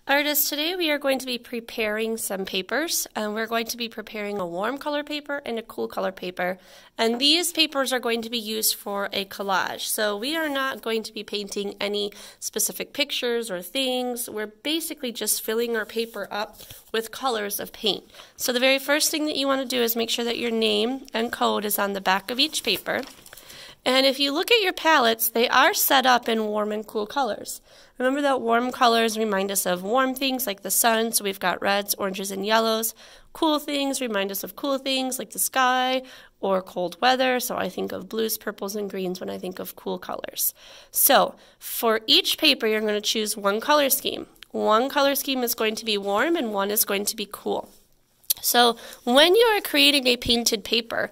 Artists, today we are going to be preparing some papers. We're going to be preparing a warm color paper and a cool color paper. And these papers are going to be used for a collage. So we are not going to be painting any specific pictures or things. We're basically just filling our paper up with colors of paint. So the very first thing that you want to do is make sure that your name and code is on the back of each paper. And if you look at your palettes, they are set up in warm and cool colors. Remember that warm colors remind us of warm things like the sun, so we've got reds, oranges, and yellows. Cool things remind us of cool things like the sky or cold weather, so I think of blues, purples, and greens when I think of cool colors. So for each paper, you're going to choose one color scheme. One color scheme is going to be warm and one is going to be cool. So when you are creating a painted paper,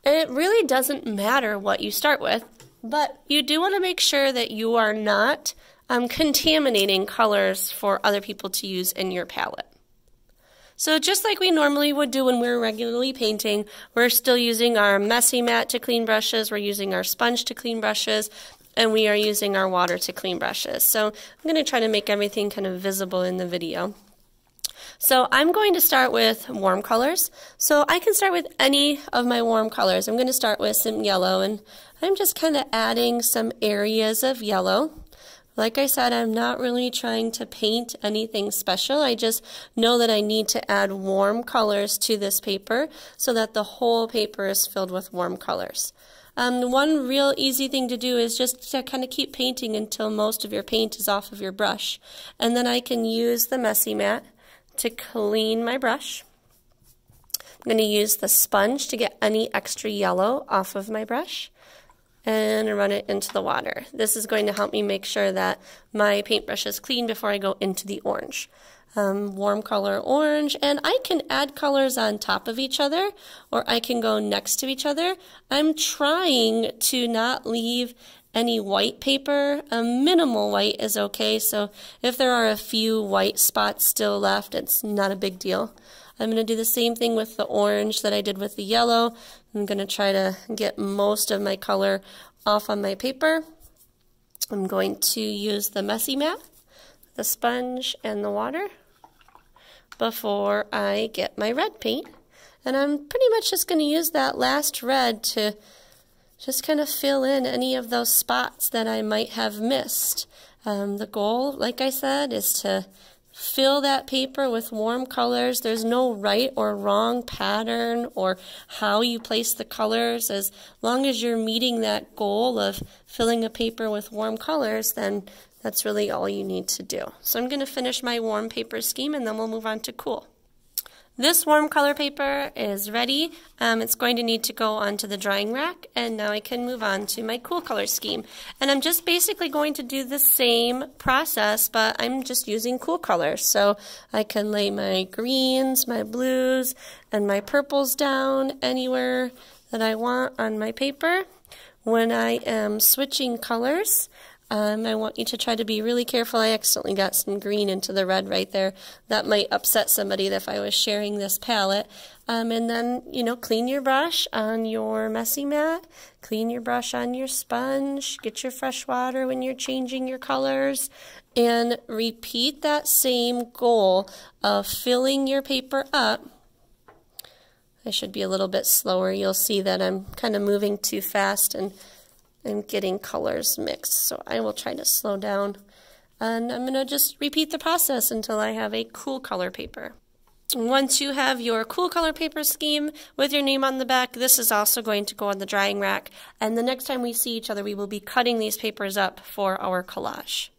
it really doesn't matter what you start with, but you do want to make sure that you are not contaminating colors for other people to use in your palette. So just like we normally would do when we're regularly painting, we're still using our messy mat to clean brushes, we're using our sponge to clean brushes, and we are using our water to clean brushes. So I'm going to try to make everything kind of visible in the video. So I'm going to start with warm colors. So I can start with any of my warm colors. I'm going to start with some yellow, and I'm just kind of adding some areas of yellow. Like I said, I'm not really trying to paint anything special. I just know that I need to add warm colors to this paper so that the whole paper is filled with warm colors. One real easy thing to do is just to kind of keep painting until most of your paint is off of your brush. And then I can use the messy mat to clean my brush. I'm going to use the sponge to get any extra yellow off of my brush and run it into the water. This is going to help me make sure that my paintbrush is clean before I go into the orange. Warm color orange, and I can add colors on top of each other or I can go next to each other. I'm trying to not leave any white paper. Minimal white is okay, so if there are a few white spots still left, it's not a big deal. I'm going to do the same thing with the orange that I did with the yellow. I'm going to try to get most of my color off on my paper. I'm going to use the messy mat, the sponge, and the water before I get my red paint. And I'm pretty much just going to use that last red to just kind of fill in any of those spots that I might have missed. The goal, like I said, is to fill that paper with warm colors. There's no right or wrong pattern or how you place the colors. As long as you're meeting that goal of filling a paper with warm colors, then that's really all you need to do. So I'm going to finish my warm paper scheme and then we'll move on to cool. This warm color paper is ready. It's going to need to go onto the drying rack, and now I can move on to my cool color scheme. And I'm just basically going to do the same process, but I'm just using cool colors. So I can lay my greens, my blues, and my purples down anywhere that I want on my paper. When I am switching colors, I want you to try to be really careful. I accidentally got some green into the red right there. That might upset somebody if I was sharing this palette. And then, clean your brush on your messy mat, clean your brush on your sponge, get your fresh water when you're changing your colors, and repeat that same goal of filling your paper up. I should be a little bit slower. You'll see that I'm kind of moving too fast and getting colors mixed. So I will try to slow down. And I'm going to just repeat the process until I have a cool color paper. Once you have your cool color paper scheme with your name on the back, this is also going to go on the drying rack. And the next time we see each other, we will be cutting these papers up for our collage.